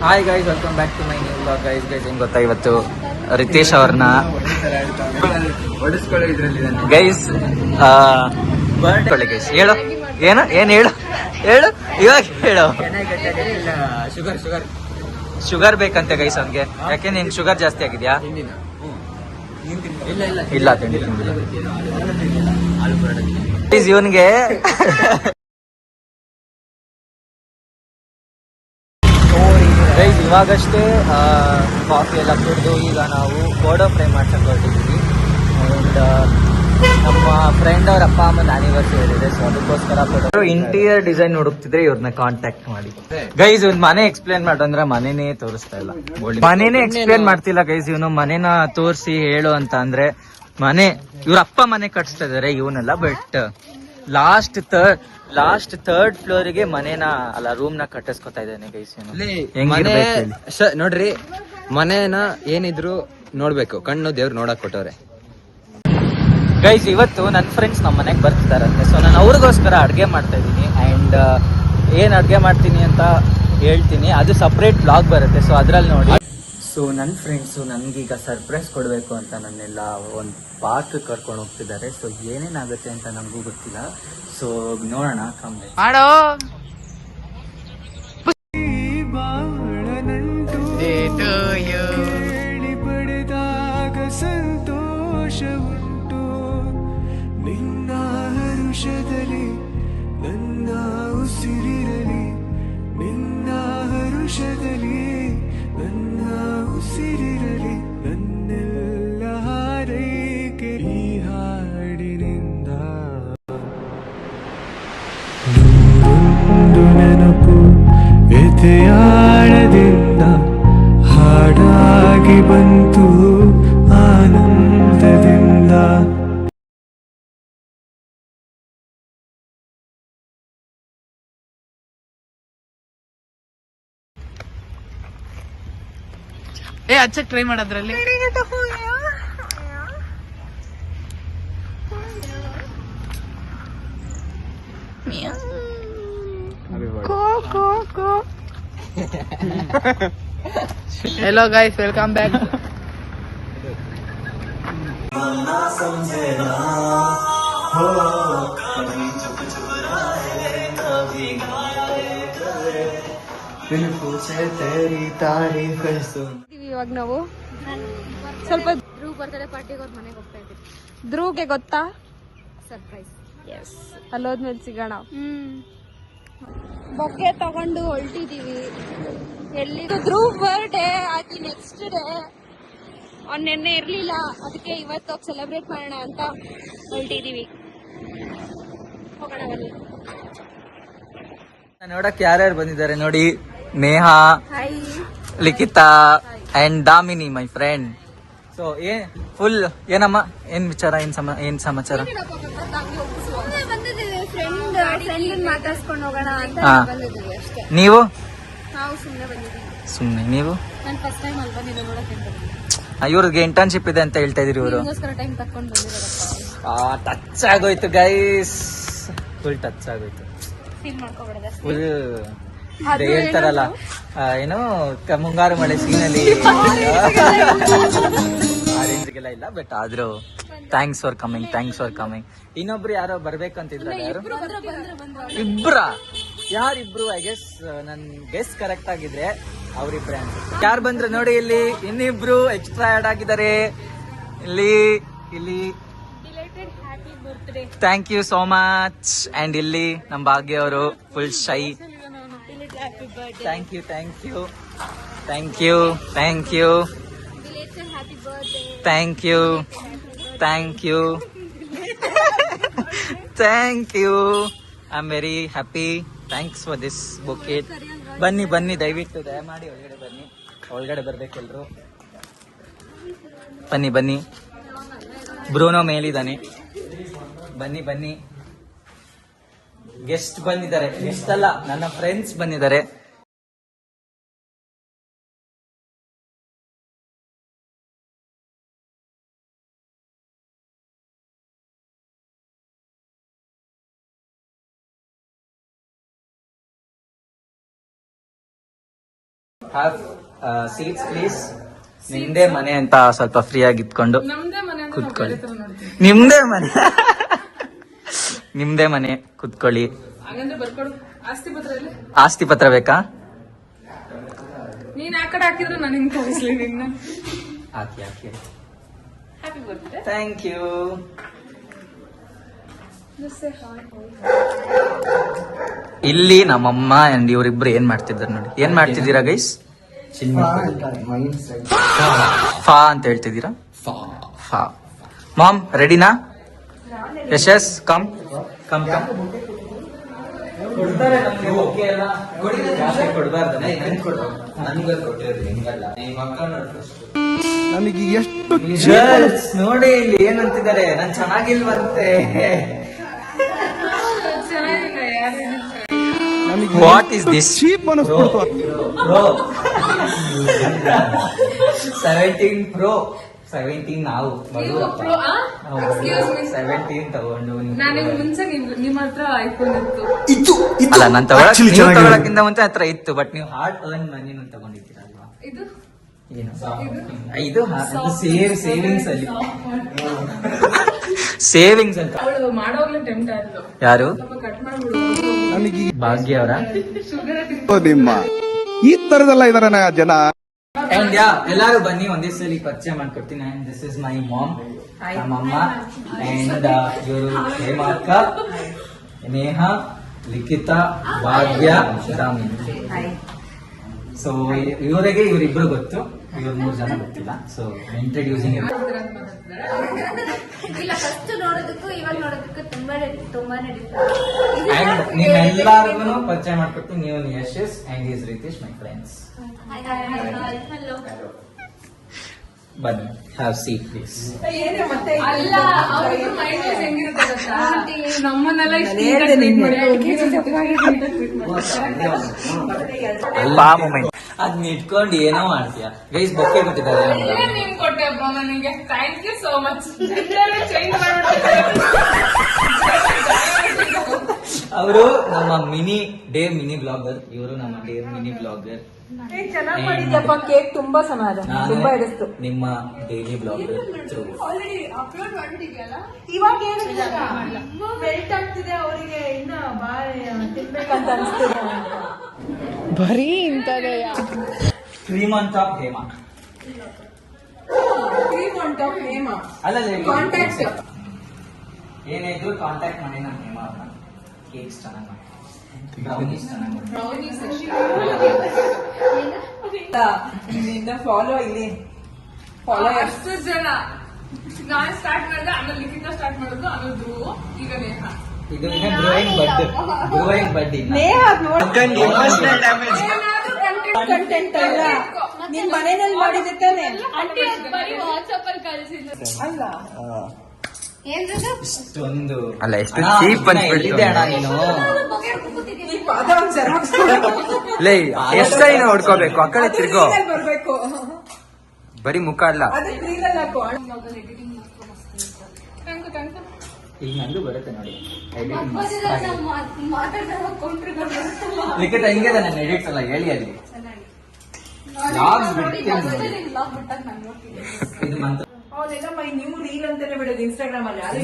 Hi guys, welcome back to my new vlog. Guys ಹೆಂಗ್ ಗೊತ್ತಾ, ಇವತ್ತು ರಿತೇಶ್ ಅವ್ರನ್ನ ಗೈಸ್ ಬರ್ಡೇ ಗೈಸ್. ಹೇಳು ಏನು ಹೇಳು ಇವಾಗ ಹೇಳು. ಶುಗರ್ ಬೇಕಂತೆ ಗೈಸ್ ಅವ್ನಿಗೆ. ಯಾಕೆ ನಿನ್ ಶುಗರ್ ಜಾಸ್ತಿ ಆಗಿದ್ಯಾ? ಇಲ್ಲ ತಿಂಡಿ ಇವನ್ಗೆ ಗೈಸ್ ಇವಾಗಷ್ಟೇ ಕಾಫಿ ಎಲ್ಲ ಕುಡಿದು ಈಗ ನಾವು ಬೋಡೋ ಫ್ರೈ ಮಾಡ್ಕೊಂಡು ಹೊರಟಿದ್ದೀವಿ. ಆ್ಯಂಡ್ ನಮ್ಮ ಫ್ರೆಂಡ್ ಅವ್ರ ಅಪ್ಪ ಅಮ್ಮನ ಆನಿವರ್ಸರಿ ಇದೆ, ಸೊ ಅದಕ್ಕೋಸ್ಕರ ಇಂಟೀರಿಯರ್ ಡಿಸೈನ್ ಹುಡುಕ್ತಿದ್ರೆ ಇವ್ರನ್ನ ಕಾಂಟ್ಯಾಕ್ಟ್ ಮಾಡಿ. ಗೈಸ್ ಇವ್ನ ಮನೆ ಎಕ್ಸ್ಪ್ಲೇನ್ ಮಾಡು ಅಂದ್ರೆ ಮನೆನೇ ತೋರಿಸ್ತಾ ಇಲ್ಲ, ಮನೆನೇ ಎಕ್ಸ್ಪ್ಲೇನ್ ಮಾಡ್ತಿಲ್ಲ ಗೈಸ್. ಇವನು ಮನೆನ ತೋರಿಸಿ ಹೇಳು ಅಂತ ಅಂದ್ರೆ ಇವ್ರ ಅಪ್ಪ ಮನೆ ಕಟ್ಸ್ತಾ ಇದಾರೆ ಇವನೆಲ್ಲ. ಬಟ್ ಲಾಸ್ಟ್ ಥರ್ಡ್ ಫ್ಲೋರಿಗೆ ಮನೇನ ಅಲ್ಲ ರೂಮ್ ನ ಕಟ್ಟಿಸ್ಕೊತಾ ಇದ್ದಾನೆ ಗೈಸ್. ನೋಡ್ರಿ, ಮನೇನ ಏನಿದ್ರು ನೋಡ್ಬೇಕು, ಕಣ್ಣು ದೇವ್ರು ನೋಡಕ್ ಕೊಟ್ಟವ್ರೆ ಗೈಸ್. ಇವತ್ತು ನನ್ನ ಫ್ರೆಂಡ್ಸ್ ನಮ್ಮ ಮನೆಗೆ ಬರ್ತಿದಾರಂತೆ, ಸೊ ನಾನು ಅವ್ರಿಗೋಸ್ಕರ ಅಡ್ಗೆ ಮಾಡ್ತಾ ಇದ್ದೀನಿ. ಅಂಡ್ ಏನ್ ಅಡ್ಗೆ ಮಾಡ್ತೀನಿ ಅಂತ ಹೇಳ್ತೀನಿ, ಅದು ಸಪ್ರೇಟ್ ಬ್ಲಾಗ್ ಬರುತ್ತೆ, ಸೊ ಅದ್ರಲ್ಲಿ ನೋಡಿ. ಸೊ ನನ್ನ ಫ್ರೆಂಡ್ಸು ನನ್ಗೀಗ ಸರ್ಪ್ರೈಸ್ ಕೊಡಬೇಕು ಅಂತ ನನ್ನೆಲ್ಲ ಒಂದು ಪಾರ್ಕ್ ಕರ್ಕೊಂಡು ಹೋಗ್ತಿದ್ದಾರೆ. ಸೊ ಏನೇನಾಗುತ್ತೆ ಅಂತ ನಮಗೂ ಗೊತ್ತಿಲ್ಲ, ಸೊ ನೋಡೋಣ. ಕಮ್ಮಿ ಮಾಡೋ ಪಡೆದಾಗ ಸಂತೋಷ ಉಂಟು ನಿನ್ನ ಹರುಷದಲ್ಲಿ, ನನ್ನ ಉಸಿರಿರಲಿ ನಿನ್ನ ಹರುಷದಲ್ಲಿ, ನನ್ನ ಉಸಿರಿರಲಿ ನನ್ನೆಲ್ಲ ಹಾರೈಕೆ ಈ ಹಾಡಿನಿಂದ. ನೂರೊಂದು ನೆನಪು ಎದೆಯಾಳದಿಂದ ಹಾಡಾಗಿ ಬಂತು ಆನಂದದಿಂದ. ಹಚ್ಚಕ್ ಟ್ರೈ ಮಾಡೋದ್ರಲ್ಲಿ हेलो गाइस, वेलकम बैक. ಇವಾಗ ನಾವು ಸ್ವಲ್ಪ ಧ್ರುವ್ ಬರ್ತ್ಡೇ ಪಾರ್ಟಿಗೆ ಅವ್ರ ಮನೆಗೆ ಹೋಗ್ತಾ ಇದ್ದೀವಿ. ಧ್ರುವ್ಗೆ ಗೊತ್ತಾ ಸರ್ಪ್ರೈಸ್? ಎಸ್, ಅಲ್ಲೋದ್ಮೇಲೆ ಸಿಗೋಣ. ಬೊಕ್ಕೆ ತಗೊಂಡು ಹೊರಟಿದೀವಿ. ಎಲ್ಲಿ ಧ್ರುವ್ ಬರ್ಡೇ ಆಗಿ ನೆಕ್ಸ್ಟ್ ಡೇ, ಅವ್ನು ನೆನ್ನೆ ಇರ್ಲಿಲ್ಲ, ಅದಕ್ಕೆ ಇವತ್ತು ಸೆಲೆಬ್ರೇಟ್ ಮಾಡೋಣ ಅಂತ ಹೊರಟಿದೀವಿ. ಹೋಗೋಣ ಬನ್ನಿ. ನೋಡಕ್ ಯಾರ್ಯಾರು ಬಂದಿದ್ದಾರೆ ನೋಡಿ. Neha, Likhitha and Damini, my friend. So full ಏನಮ್ಮ, ಏನ್ ವಿಚಾರ, ಏನ್ ಸಮಾಚಾರ? ಮಾತಾಡ್ಸ್ಕೊಂಡು ಹೋಗೋಣ ಅಂತ ಬಂದಿದ್ದೀವಿ ಅಷ್ಟೇ. ನೀವು? ನಾವು ಸುಮ್ಮನೆ ಬಂದಿದ್ದೀವಿ. ಸುಮ್ಮನೆ ನೀವು? ನಾನು ಫಸ್ಟ್ ಟೈಮ್ ಅಲ್ಲಿ ಬಂದಿದ್ದೆ ನೋಡಕ್ಕೆ. ಇವ್ರಿಗೆ ಇಂಟರ್ನ್ಶಿಪ್ ಇದೆ ಅಂತ ಹೇಳ್ತಾ ಇದ್ರಿ ಇವರು. ಟೈಮ್ ತಕೊಂಡು ಬಂದಿದ್ದಾರಪ್ಪ. ಟಚ್ ಆಗೋಯ್ತು ಗೈಸ್, ಫುಲ್ ಟಚ್ ಆಗೋಯ್ತು. ಫೀಲ್ ಮಾಡ್ಕೋಬೇಡ. ಫುಲ್ ಹೇಳ್ತಾರಲ್ಲ ಏನೋ ಮುಂಗಾರು ಮಳೆ ಸೀನಲ್ಲಿ ಆರೆಂಜ್ಗೆಲ್ಲ ಇಲ್ಲ, ಬಟ್ ಆದ್ರೂ ಥ್ಯಾಂಕ್ಸ್ ಫಾರ್ ಕಮಿಂಗ್. ಇನ್ನೊಬ್ರು ಯಾರೋ ಬರ್ಬೇಕಂತಿದ್ರ, ಯಾರು? ಯಾರಿಬ್ರು? ಐ ಗೆಸ್ ನನ್ ಗೆಸ್ ಕರೆಕ್ಟ್ ಆಗಿದ್ರೆ ಅವ್ರಿಬ್ರೆ ಅನ್ಸುತ್ತೆ. ಯಾರು ಬಂದ್ರು ನೋಡಿ, ಇಲ್ಲಿ ಇನ್ನಿಬ್ರು ಎಕ್ಸ್ಟ್ರಾ ಆಡ್ ಆಗಿದ್ದಾರೆ. ಇಲ್ಲಿ thank you so much. And ಇಲ್ಲಿ ನಮ್ ಭಾಗ್ಯ ಅವರು full shy. Thank you thank you. I am very happy. Thanks for this bouquet. ಬನ್ನಿ ದಯವಿಟ್ಟು ದಯಮಾಡಿ ಒಳಗಡೆ ಬರ್ಬೇಕೆಲ್ರು. ಬನ್ನಿ. ಬ್ರೂನೋ ಮೇಲಿದ್ದಾನೆ. ಬನ್ನಿ. ಗೆಸ್ಟ್ ಬಂದಿದ್ದಾರೆ. ಗೆಸ್ಟ್ ಅಲ್ಲ, ನನ್ನ ಫ್ರೆಂಡ್ಸ್ ಬಂದಿದ್ದಾರೆ. Have seats please. ನಿಮ್ದೇ ಮನೆ ಅಂತ ಸ್ವಲ್ಪ ಫ್ರೀ ಆಗಿ ಇಟ್ಕೊಂಡು ನಮ್ದೇ ಮನೆ ಅಂದ್ರೆ ನಾವು ಕುತ್ಕೊಳ್ಳಿ. ಬೇರೆ ತರ ನೋಡ್ತೀವಿ. ನಿಮ್ದೇ ಮನೆ ನಿಮ್ದೇ ಮನೆ ಕುತ್ಕೊಳ್ಳಿ. ಹಾಗಂದ್ರೆ ಬರ್ಕೊಡು ಆಸ್ತಿ ಪತ್ರ ಇಲ್ಲಿ. ಆಸ್ತಿ ಪತ್ರ ಬೇಕಾ? ನೀನ್ ಆ ಕಡೆ ಹಾಕಿದ್ರೆ ನಾನು ಹಿಂಗ್ ತೋರಿಸ್ಲಿ ನಿನ್ನ. ಹಾಕಿ ಹಾಕಿ. Happy birthday. Thank you. ಇಲ್ಲಿ ನಮ್ಮಮ್ಮ ಅಂಡ್ ಇವರಿಬ್ರು ಏನ್ ಮಾಡ್ತಿದ್ದಾರೆ ನೋಡಿ. ಏನ್ ಮಾಡ್ತಿದ್ದೀರಾ ಗೈಸ್? ಫಾ ಅಂತ ಹೇಳ್ತಿದ್ದೀರಾ? ಫಾ. ಮಾಮ್ ರೆಡಿನಾ? Yashas come come come. ಕೊಡ್ತಾರೆ ನಮ್ಗೆ ಓಕೆ ಅಲ್ಲ. ಕೊಡ್ಬಾರ್ದು. ನನಗೆ ಎಷ್ಟು ನೋಡಿ ಇಲ್ಲಿ ಏನಂತಿದ್ದಾರೆ, ನಾನ್ ಚೆನ್ನಾಗಿಲ್ವಂತೆ. What is this? ಚೀಪ್ ಅನಿಸ್ಬಿಡ್ತು. Pro 17 Pro 17 ನಾವು Pro, ಆ? Excuse me. 17 ತಗೊಂಡು ನನಗೆ ಮುಂಚೆ ನಿಮ್ಮ ಹತ್ರ ಐಫೋನ್ ಇತ್ತು. ಅಲ್ಲ ನಾನು ತಗೊಳಕ್ಕಿಂತ ಮುಂಚೆ ಹತ್ರ ಇತ್ತು. ಬಟ್ ನೀವು ಹಾರ್ಡ್ ಅರ್ನ್ ಮನಿ ತಗೊಂಡಿದ್ದೀರಲ್ವಾ? ಇದು ಏನು ಇದು ಸೇವಿಂಗ್ಸ್ ಅಲ್ಲಿ ಸೇವಿಂಗ್ಸ್ ಅಂತ. ಅವಳು ಮಾಡೋಗ್ಲೇ ಟೆಂಪ್ಟ್ ಆದ್ಲು. ಯಾರು? ಕಟ್ ಮಾಡ್ಬಿಡು. ನನಗೆ ಭಾಗ್ಯ ಅವರ ನಿಮ್ಮ ಈ ತರದೆಲ್ಲ ಇದಾರೆ ಜನ. ಅಂಡ್ ಯಾ ಎಲ್ಲಾರು ಬನ್ನಿ ಒಂದೇ ಸಲ ಪರಿಚಯ ಮಾಡ್ಕೊಡ್ತೀನಿ. And this is my mom, ನಮ್ಮಮ್ಮ. ಅಂಡ್ ಇವರು ಹೇಮಾ ಅಕ್ಕ, ನೇಹ, ಲಿಖಿತಾ, ಭಾಗ್ಯ, ರಾಮಿನ್. ಸೊ ಇವರಿಗೆ ಇವರಿಬ್ರು ಗೊತ್ತು, ಇವ್ರು 3 ಜನ ಗೊತ್ತಿಲ್ಲ. ಸೊ ಇಂಟ್ರಡ್ಯೂಸಿಂಗ್ ಇಲ್ಲ, ಫಸ್ಟ್ ನೋಡೋದಕ್ಕೂ ಇವಾಗ ನೋಡೋದಕ್ಕೂ ತುಂಬಾನೇ ಡಿಫ್ರೆಂಟ್. ಅಂಡ್ ನೀವೆಲ್ಲರಿಗೂ ಪರಿಚಯ ಮಾಡ್ಕೊಡ್ತೀನಿ. ನೀವು ಯಶಸ್ and is Ritesh, my friends. ಬನ್ನಿ, ಹ್ಯಾವ್ ಸೀಟ್ ಪ್ಲೀಸ್. ಅಲ್ಲ ಅವ್ರ ಮೈಂಡ್ ಹೆಂಗಿರುತ್ತೆ ಗೊತ್ತಾ? ನಮ್ಮನ್ನೆಲ್ಲ ಅಲ್ಲ ಮೂಮೆಂಟ್ ಅದ್ನ ಇಟ್ಕೊಂಡು ಏನೋ ಮಾಡ್ತೀಯ. ಗೈಸ್ ಬೊಕ್ಕೆ ಕೊಟ್ಟಿದ್ದಾರೆ ನಮ್ಗೆ. ನೀನ್ ಕೊಟ್ಟೆಪ್ಪ ನನಗೆ. Thank you so much. ಅವರು ನಮ್ಮ ಮಿನಿ ಬ್ಲಾಗರ್. ಇವರು ನಮ್ಮ ಮಿನಿ ಬ್ಲಾಗರ್. ಚೆನ್ನಾಗಿ ಮಾಡಿದ್ದಪ್ಪ. ಕೇಕ್ ತುಂಬಾ ಸಮಾಧಾನ, ತುಂಬಾ ಇರಿಸ್ತು. ನಿಮ್ಮ ಡೈಲಿ ಬ್ಲಾಗರ್. ಅಪ್ಲೋಡ್ ಮಾಡಿದ್ಯಲ್ಲ ಇವಾಗ ಏನಿಲ್ಲ, ಮೆಲ್ಟ್ ಆಗ್ತಿದೆ ಅವರಿಗೆ. ಇನ್ನ ತಿನ್ಬೇಕಂತ ಅನಿಸ್ತಿದೆ. ಬರೀ ಇಂತದೇ ಕ್ರೀಮ್ ಆನ್ ಟಾಪ್ ಹೇಮಾ. ಅಲ್ಲ ಕಾಂಟ್ಯಾಕ್ಟ್ ಏನೇ ಇದ್ರು ಕಾಂಟ್ಯಾಕ್ಟ್ ಮಾಡಿ ನಮ್ಮ ಹೇಮಾ ಅವ್ರನ್ನ. ಕೇಕ್ಸ್ ಚೆನ್ನಾಗಿ ಮಾಡಿ, ಬ್ರೌನೀಸ್ ಚೆನ್ನಾಗಿ ಮಾಡಿ. ಫಾಲೋ ಇಲ್ಲಿ ಫಾಲೋ. ಅಷ್ಟು ಜನ ನಾನ್ ಸ್ಟಾರ್ಟ್ ಮಾಡಿದೆ, ಆಮೇಲೆ ಲಿಖಿತ ಸ್ಟಾರ್ಟ್ ಮಾಡಿದ್ರು, ಆಮೇಲೆ ಧ್ರುವ, ಈಗ ನೇಹ. ಇದು ಗ್ರೋಯಿಂಗ್ ಬಡ್ ಕಂಟೆಂಟ್ ಅಲ್ಲ. ನಿನ್ ಮನೆಯಲ್ಲಿ ಮಾಡಿದೆ ತಾನೆ. ಬರೀ ವಾಟ್ಸ್ಆಪ್ ಅಲ್ಲಿ ಕಳಿಸಿದ್ರು. ಅಲ್ಲ ಇಷ್ಟೊಂದು ಅಲ್ಲ, ಎಷ್ಟು cheap ಅನ್ಸ್ಬಿಡ್ತು. ಎಲ್ಲಿದೆ ಅಣ್ಣ ನೀನು? ಈ ಪಾದ ಒಂದ್ ಜೆರಾಕ್ಸ್ ಲೇ ಎಷ್ಟ ಏನೋ ಹೊಡ್ಕೋಬೇಕು. ಆ ಕಡೆ ತಿರ್ಗೋ. ಬರ್ಬೇಕು. ಬರೀ ಮುಖ ಅಲ್ಲ. ಅದೇ ಕ್ಲೀನಲ್ಲಿ ಹಾಕೋ. ಈಗ ನಂದು ಬರುತ್ತೆ ನೋಡಿ. ಮಾತಾಡ್ಕೊಂಡ್ರೆ ಲಿಖಿತ ಹಿಂಗೆ ನನ್ನ ಎಡಿಟ್ಸ್ ಎಲ್ಲ ಹೇಳಿ ಅಲ್ಲಿ. ಇದು ಮಂತ್ರ. ಅವನೆಲ್ಲ ಮೈ ನ್ಯೂ ರೀಲ್ ಅಂತಾನೆ ಬಿಡೋದು ಇನ್ಸ್ಟಾಗ್ರಾಮ್ ಅಲ್ಲಿ. ಅದು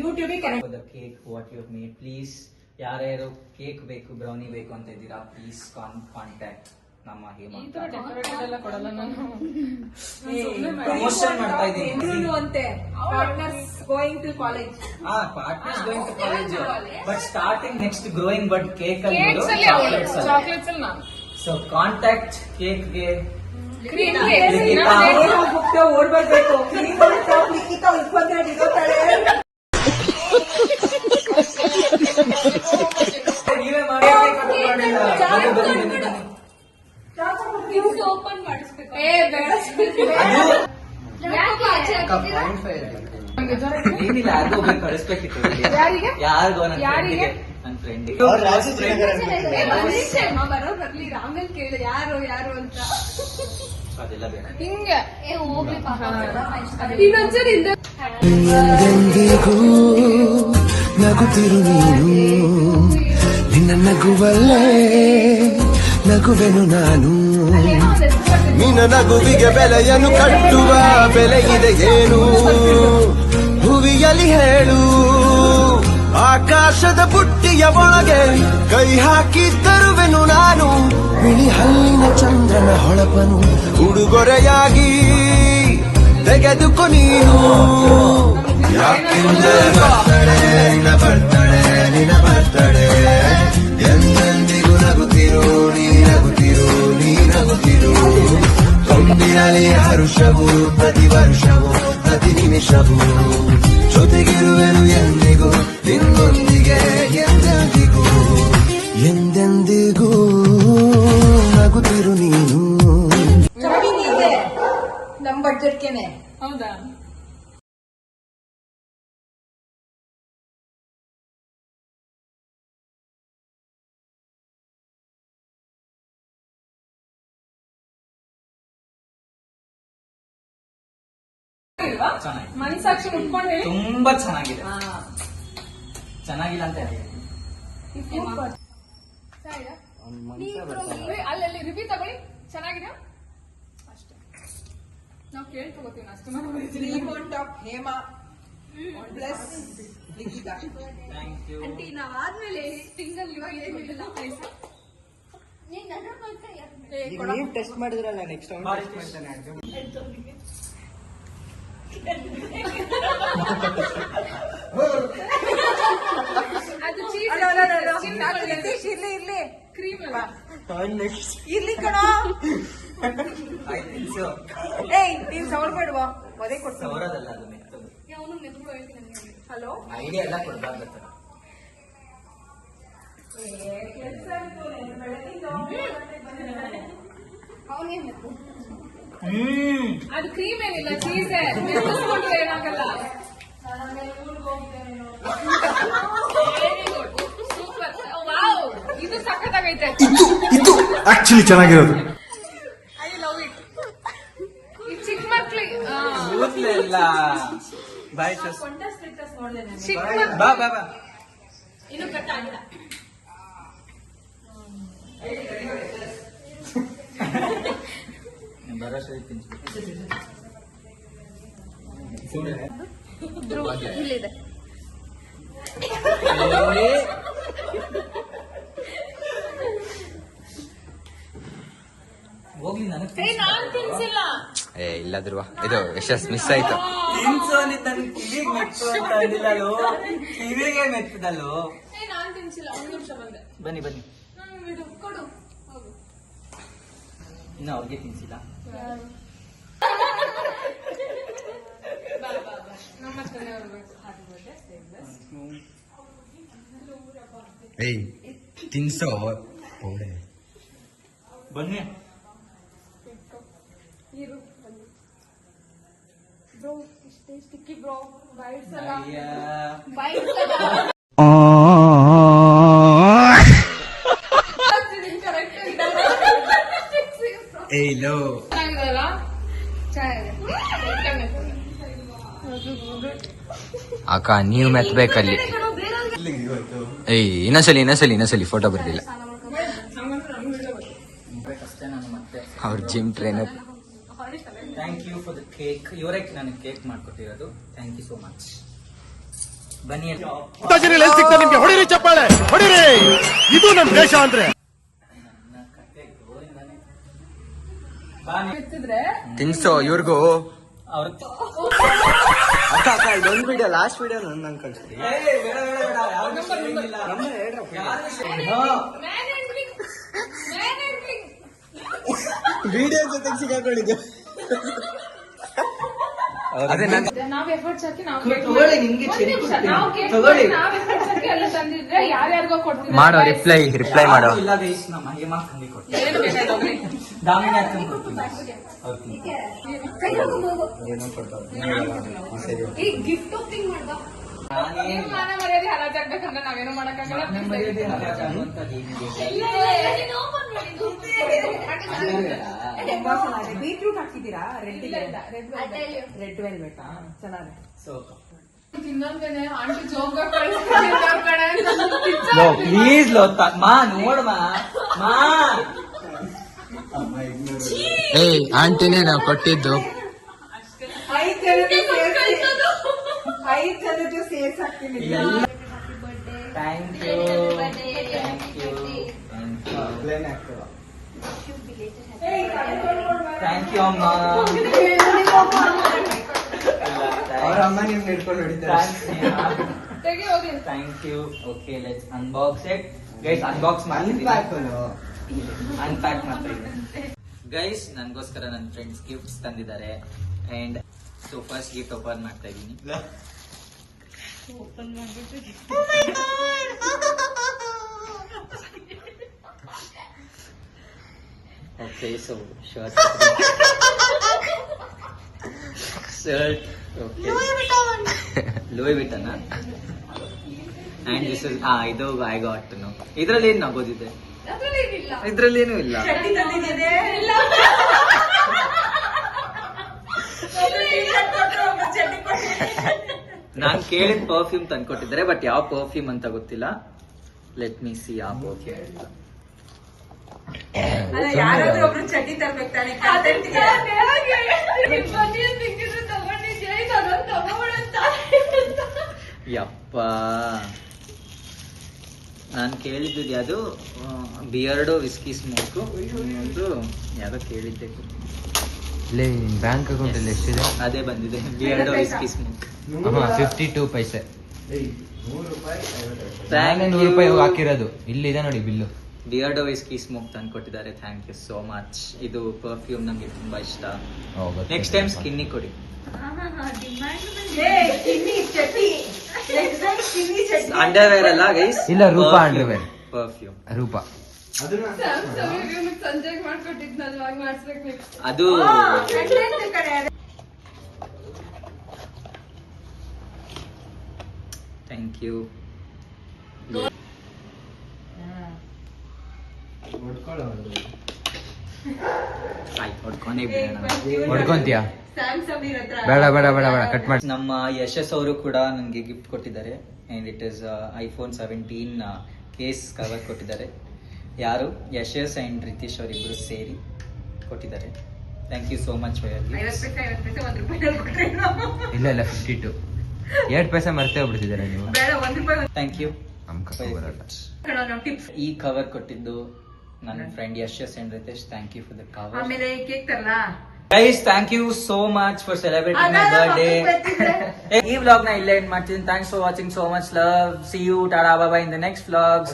YouTube connect. Cake what you made please. ಯಾರ್ಯಾರು ಕೇಕ್ ಬೇಕು, ಬ್ರೌನಿ ಬೇಕು ಅಂತ ಇದ್ದೀರಾ, ಪ್ಲೀಸ್ ಕಾಂಟ್ಯಾಕ್ಟ್ ನಮ್ಮ ಹೇಮಾ. ಈ ತರ ಡೆಕೋರೇಟೆಡ್ ಎಲ್ಲ ಕೊಡಲ್ಲ ನಾನು. ಪ್ರಮೋಷನ್ ಮಾಡ್ತಾ ಇದ್ದೀನಿ. ಅಂತೆ partners going to college. Partners going to college. But starting next growing but cake ಅಲ್ಲಿ ಕೇಕ್ಸ್ ಅಲ್ಲಿ ಅವಳು, ಚಾಕ್ಲೇಟ್ಸ್ ಅಲ್ಲಿ ನಾನು. ಸೊ ಕಾಂಟ್ಯಾಕ್ಟ್ ಕೇಕ್ಗೆ ಕ್ರೀಮ್ ಹೋಗ್ತಾ ಓಡ್ಬರ್ಬೇಕು. ಲಿಖಿತ 22 ಇರೋತಾಳೆ. ನೀವೇ ಮಾಡಿ. ಓಪನ್ ಮಾಡಿಸ್ಬೇಕು. ಏ ಬೇಡ. ಯಾಕೆ ಆಚೆ ಹಾಕಿದ್ದೀರಾ? ಏನಿಲ್ಲ, ಯಾರಿಗೋ ಬೇಕು ಕಳಿಸ್ಬೇಕಿತ್ತು. ಯಾರಿಗೆ? ಯಾರಿಗೋ ನನ್ನ ಯಾರಿಗೆ? ಫ್ರೆಂಡಿಗೆ. ನನ್ನ ಫ್ರೆಂಡಿಗೆ ಬರೋ ಬರ್ಲಿ, ಆಮೇಲೆ ಕೇಳಿ ಯಾರು ಯಾರು ಅಂತ. ಅದೆಲ್ಲ ಬೇಡ. ಹಿಂಗೆ ಏ ಹೋಗ್ಲಿ ಪಾಪ. ಇನ್ನೊಂದ್ಸರಿಂದ ಎಂದೆಂದಿಗೂ ನಗುತ್ತಿರು ನೀನು, ನಿನ್ನ ನಗುವಲ್ಲೇ ನಗುವೆನು ನಾನು ನಿನ್ನ ನಗುವಿಗೆ ಬೆಲೆಯನ್ನು ಕಟ್ಟುವ ಬೆಲೆ ಇದೆ ಏನು ಭುವಿಯಲ್ಲಿ ಹೇಳು ಆಕಾಶದ ಬುಟ್ಟಿಯ ಒಳಗೆ ಕೈ ಹಾಕಿ ತರುವೆನು ನಾನು ಬಿಳಿ ಹಲ್ಲಿನ ಚಂದ್ರನ ಹೊಳಪನು ಉಡುಗೊರೆಯಾಗಿ ತೆಗೆದುಕೊ ನೀನು ಯಾಕೆಂದರೆ ನಿನ್ನ ಬರ್ತಡೆ ಎಂದೆಂದಿಗೂ ನಗುತ್ತಿರು ನೀ ನಗುತ್ತಿರು ತುಂಬಿರಲಿ ಹರುಷವು ಪ್ರತಿ ವರ್ಷವೂ ಪ್ರತಿ ನಿಮಿಷವೂ ಜೊತೆಗಿರುವೆನು ಎಂದಿಗೂ ನಿನ್ನೊಂದಿಗೆ ಎಂದೆಂದಿಗೂ ನಗುತ್ತಿರು ನೀನು. ಚೆನ್ನಾಗಿದೆ ನಮ್ ಬಡ್ಜೆಟ್ಗೆನೆ. ಹೌದಾ? ಇಲ್ವಾ? ಮನಸಾಕ್ಷಿ ಮುಟ್ಕೊಂಡು ಹೇಳಿ. ತುಂಬಾ ಚೆನ್ನಾಗಿದೆ. ಚೆನ್ನಾಗಿಲ್ಲ ಅಂತ ಹೇಳಿ ಅಲ್ಲಲ್ಲಿ ರಿವ್ಯೂ ತಗೊಳ್ಳಿ. ಚೆನ್ನಾಗಿದೆ ಅಷ್ಟೇ, ನಾವು ಕೇಳ್ಕೊತೀವಿ ಅಷ್ಟು. Hema plus thank you. Aunty ನಾವಾದ್ಮೇಲೆ ತಿಂಗಳು ಇವಾಗ ಏನಿಲ್ಲ ನೀವು ಟೆಸ್ಟ್ ಮಾಡಿದ್ರಲ್ಲ, ನೆಕ್ಸ್ಟ್ ಟೆಸ್ಟ್ ಮಾಡ್ತಾನೆ. ಅದು ಇರ್ಲಿ ಕ್ರೀಮ್ ಇರ್ಲಿ ಕಣ. ಏಯ್ ನೀನ್ ಸವರ್ ಬೇಡುವ ಮದೇ ಕೊಡ್ತೀನಿ. ಸೌರದಲ್ಲ, ಅದು ಮೆತ್ತದು. ಅವನು ಮೆತ್ಕೊಂಡು ಹೇಳ್ತೀನಿ ನನಗೆ. ಹಲೋ ಐಡಿಯಾ ಎಲ್ಲ ಕೊಡ್ಬಾರ್ದು. ಅದು ಕ್ರೀಮ್ ಏನಿಲ್ಲ, ಚೀಸೆ. ಮೆತ್ತಿಸ್ಕೊಂಡ್ರೆ ಏನಾಗಲ್ಲ. ಸೂಪರ್, ವಾವ್, ಇದು ಸಖತ್ತಾಗೈತೆ. ಇದು ಆಕ್ಚುಲಿ ಚೆನ್ನಾಗಿರೋದು. I love it. ಈ ಚಿಕ್ಕ ಮಕ್ಳಿಗೆ ಇಲ್ಲ ಬಾಯ್ ಚಿಕ್ಕ ಬಾ ಬಾ ಬಾ. ಇನ್ನು ಕಟ್ಟ ಆಗಿಲ್ಲ. ಬರೋಷ್ಟು ಇಲ್ಲಿದೆ. ಹೋಗ್ಲಿ, ನನಗೆ ನಾನ್ ತಿನ್ಸಿಲ್ಲ. ಇಲ್ಲ ಧ್ರುವ, ಇದು ಯಶಸ್ ಮಿಸ್ ಆಯ್ತು. ತಿನ್ಸೋನಿದ್ದ ಕಿವಿಗೆ ಮೆತ್ತು ಅಂತ ಅಂದಿಲ್ಲೋ, ಕಿವಿಗೆ ಮೆತ್ತದಲ್ಲೋ. ನಾನ್ ತಿನ್ಸಿಲ್ಲ. ಒಂದ್ ನಿಮಿಷ ಬಂದೆ. ಬನ್ನಿ ಬನ್ನಿ. ಬಿಡು, ಕೊಡು, ಹೋಗು. ಇನ್ನು ಅವ್ರಿಗೆ ತಿನ್ಸಿಲ್ಲ. ನಮ್ಮ ಮನೆಯವ್ರು ಬೇಕು. Happy birthday, stay blessed. ಏಯ್ ತಿನ್ಸೋ. ಬನ್ನಿ. ಇರು, ಬ್ರೋ, ಇಷ್ಟೇ ಸ್ಟಿಕ್ಕಿ ಬ್ರೋ. ಬೈಟ್ಸ್ ಅಲ್ಲ, ಅಯ್ಯ. ಬೈಟ್ಸ್ ಅಲ್ಲ. ಕರೆಕ್ಟ್ ಏಯ್ ಲೋ. ಚೆನ್ನಾಗಿದಲ್ಲ? ಚೆನ್ನಾಗಿದೆ. ಅಕ್ಕ ನೀವು ಮೆತ್ಬೇಕಲ್ಲಿ. ಏಯ್ ಇನ್ನೊಂದ್ಸಲಿ ಫೋಟೋ ಬರ್ದಿಲ್ಲ. ಅಷ್ಟೇ ನಾನು ಮತ್ತೆ. ಅವ್ರ gym trainer. Thank you for the cake. ಇವರೇ ನನಗೆ ಕೇಕ್ ಮಾಡ್ಕೊಟ್ಟಿರೋದು. Thank you so much. ಬನ್ನಿ. ನಿಮ್ಗೆ ಹೊಡಿರಿ, ಚಪ್ಪಾಳೆ ಹೊಡಿರಿ. ಇದು ನಮ್ ದೇಶ ಅಂದ್ರೆ. ನನ್ನ ಕತೆ ಗೋವಿಂದನೇ. ಬಾನಿ ಎತ್ತಿದ್ರೆ ತಿನ್ಸೋ ಇವ್ರಿಗೂ. ಅವ್ರ ಅಕ್ಕ ಇದೊಂದು ವಿಡಿಯೋ, ಲಾಸ್ಟ್ ವಿಡಿಯೋ ನಂಗೆ ಕಳಿಸ್ತೀವಿ. ವಿಡಿಯೋ ಜೊತೆಗೆ ಸಿಗಾಕೊಂಡಿದ್ದೆ. ಅದೇ ನಾವ್ ಎಫರ್ಟ್ಸ್ ಹಾಕಿ ನಾವು ತಗೊಳ್ಳಿ, ನಿಮ್ಗೆ ತಗೊಳ್ಳಿ. ತಂದಿದ್ರೆ ಯಾರ್ಯಾರಿಗೋ ಕೊಡ್ತೀವಿ. ಮಾಡೋ ರಿಪ್ಲೈ ಮಾಡೋ. ಇಲ್ಲ ಗೈಸ್, ನಮ್ಮ ಮಹಿಮಾ ತಂದಿ ಕೊಡ್ತೀನಿ. ಏನು ಬೇಕಾದ್ರೆ ದಾಮಿನಿ ಹಾಕೊಂಡು ಕೊಡ್ತೀನಿ. ಅವ್ರು ಈ ಗಿಫ್ಟ್ ಓಪನಿಂಗ್ ಮಾಡ್ದ. ನಿಮ್ ಮಾನ ಮರ್ಯಾದೆ ಹರಾಜಾಗ್ಬೇಕಂದ್ರೆ ನಾವೇನು ಮಾಡಕ್ಕಾಗಲ್ಲ. ತುಂಬಾ ಚೆನ್ನಾಗಿದೆ. ಬೀಟ್ರೂಟ್ ಹಾಕಿದ್ದೀರಾ? ರೆಡ್ ವೆಲ್ವೆಟ್ ಚೆನ್ನಾಗಿದೆ. ಇನ್ನೊಂದೇನೆ ಆಂಟಿ ಜೋಗ ಕಳಿಸ್ತಾರೆ ಕಡೆ. ಪ್ಲೀಸ್ ಲೋ ಮಾ ನೋಡ್ ಮಾ ಏಯ್ ಆಂಟಿನೇ ನಾವು ಕೊಟ್ಟಿದ್ದು. 5 ಜನದ್ದು ಸೇರ್ಸ್ ಹಾಕ್ತೀನಿ. ಥ್ಯಾಂಕ್ ಯು ಥ್ಯಾಂಕ್ ಯು ಅಮ್ಮ. ಅವ್ರ ಅಮ್ಮ ನಿಮ್ಗೆ ಹಿಡ್ಕೊಂಡು ಹೊಡಿತಾರೆ. ತೆಗಿ ಹೋಗಿ. Thank you. Okay let's unbox it guys. Unbox ಮಾಡ್ತೀನಿ, ಅನ್ಪ್ಯಾಕ್ ಮಾಡ್ತಾ ಇದ್ದೀನಿ ಗೈಸ್. ನನಗೋಸ್ಕರ ನನ್ನ ಫ್ರೆಂಡ್ಸ್ ಗಿಫ್ಟ್ಸ್ ತಂದಿದ್ದಾರೆ and so first gift open ಮಾಡ್ತಾ ಇದ್ದೀನಿ. Okay so shirt okay Louis Vuitton and this is ಇದು ಐ ಗಾಟ್ ನೋ. ಇದ್ರಲ್ಲಿ ಏನು ನಗೋದಿದೆ? ಇದ್ರಲ್ಲಿ ಏನೂ ಇಲ್ಲ. ಚಡ್ಡಿ ತಂದಿದ್ದೇನೆ. ಚಡ್ಡಿ ನಾನ್ ಕೇಳಿದ ಪರ್ಫ್ಯೂಮ್ ತಂದ್ಕೊಟ್ಟಿದ್ದಾರೆ, ಬಟ್ ಯಾವ ಪರ್ಫ್ಯೂಮ್ ಅಂತ ಗೊತ್ತಿಲ್ಲ. ಲೆಟ್ ಮೀ ಸಿ ಯಾವ ಪರ್ಫ್ಯೂಮ್ ಅಂತ. ಅಲ್ಲ, ಯಾರಾದ್ರೂ ಒಬ್ರು ಚಡ್ಡಿ ತರ್ಬೇಕು ತಾನೆ ಕಾಂಟೆಂಟ್ಗೆ. ಯಪ್ಪ, ನಾನು ಕೇಳಿದ್ದು ಯಾವುದು ಬಿಯರ್ಡೋ ವಿಸ್ಕಿ ಸ್ಮೋಕು, ಒಂದು ಯಾವ್ದೋ ಕೇಳಿದ್ದೆ. ಬ್ಯಾಂಕ್ ಅಕೌಂಟ್ ಅಲ್ಲಿ ಎಷ್ಟಿದೆ? ಅದೇ ಬಂದಿದೆ, ಬಿಯರ್ಡೋ ವಿಸ್ಕಿ ಸ್ಮೋಕ್. 52 ಪೈಸೆ. Thank you. 100 ರೂಪಾಯಿ ಹಾಕಿರೋದು ಇಲ್ಲಿದೆ ನೋಡಿ ಬಿಲ್ಲು. ಬಿಯರ್ಡೋ ವಿಸ್ಕಿ ಸ್ಮೋಕ್ ತಂದ್ಕೊಟ್ಟಿದ್ದಾರೆ. Thank you so much. ಇದು ಪರ್ಫ್ಯೂಮ್ ನಮ್ಗೆ ತುಂಬಾ ಇಷ್ಟ. ನೆಕ್ಸ್ಟ್ ಟೈಮ್ ಸ್ಕಿನ್ನಿ ಕೊಡಿ. ಅಂಡರ್ವೇರ್ ಅಲ್ಲ ಗೈಸ್, ಇಲ್ಲ, ರೂಪಾ underwear. ಪರ್ಫ್ಯೂಮ್ ರೂಪಾ. ಸಂಜೆಗೆ ಮಾಡ್ಕೊಟ್ಟಿದ್ನಲ್ವ, ಹಾಗೆ ಮಾಡಿಸ್ಬೇಕು ನೆಕ್ಸ್ಟ್. ಅದು ಥ್ಯಾಂಕ್ ಯು. ಆಯ್ತು, ಹೊಡ್ಕೊಂಡೇ ಬಿಡೋಣ. ಹೊಡ್ಕೊಂತೀಯಾ? ಸ್ಯಾಮ್ ಸಮೀರ್ ಹತ್ರ ಬೇಡ ಬೇಡ ಬೇಡ ಬೇಡ, ಕಟ್ ಮಾಡಿ. ನಮ್ಮ ಯಶಸ್ ಅವರು ಕೂಡ ನನಗೆ ಗಿಫ್ಟ್ ಕೊಟ್ಟಿದ್ದಾರೆ and it is iPhone 17 case cover ಕೊಟ್ಟಿದ್ದಾರೆ. ಯಾರು? ಯಶಸ್ ಅಂಡ್ ರಿತೀಶ್ ಅವರಿಬ್ರು ಸೇರಿ ಕೊಟ್ಟಿದ್ದಾರೆ. Thank you so much for your gifts. 50 ಪೈಸೆ 1 ರೂಪಾಯಿ ಕೊಟ್ರೆ ಇಲ್ಲ ಇಲ್ಲ, 52. 2 ಪೈಸೆ ಮರ್ತೇ ಹೋಗ್ಬಿಡ್ತಿದ್ದೀರಾ ನೀವು. ಬೇಡ, 1 ರೂಪಾಯಿ. Thank you. ನಮ್ ಕಕ್ಕ ಬರಲ್ಲ. ನಾವು ಟಿಪ್ಸ್. ಈ ಕವರ್ ಕೊಟ್ಟಿದ್ದು ನನ್ನ friend Yashas and Ritesh. Thank you for the cover. ಆಮೇಲೆ ಕೇಕ್ ತರಲ್ಲ. Guys, thank you so much for celebrating my birthday. ಈ ವ್ಲಾಗ್ ನ ಇಲ್ಲೇ ಎಂಡ್ ಮಾಡ್ತೀನಿ. Thanks for watching. So much love. See you. ಟಾಡಾ ಬಾಬಾ in the next vlogs.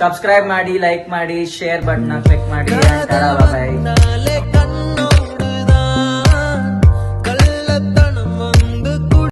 Subscribe ಮಾಡಿ, like ಮಾಡಿ, ಶೇರ್ ಬಟನ್ ಕ್ಲಿಕ್ ಮಾಡಿ. ಟಾಡಾ.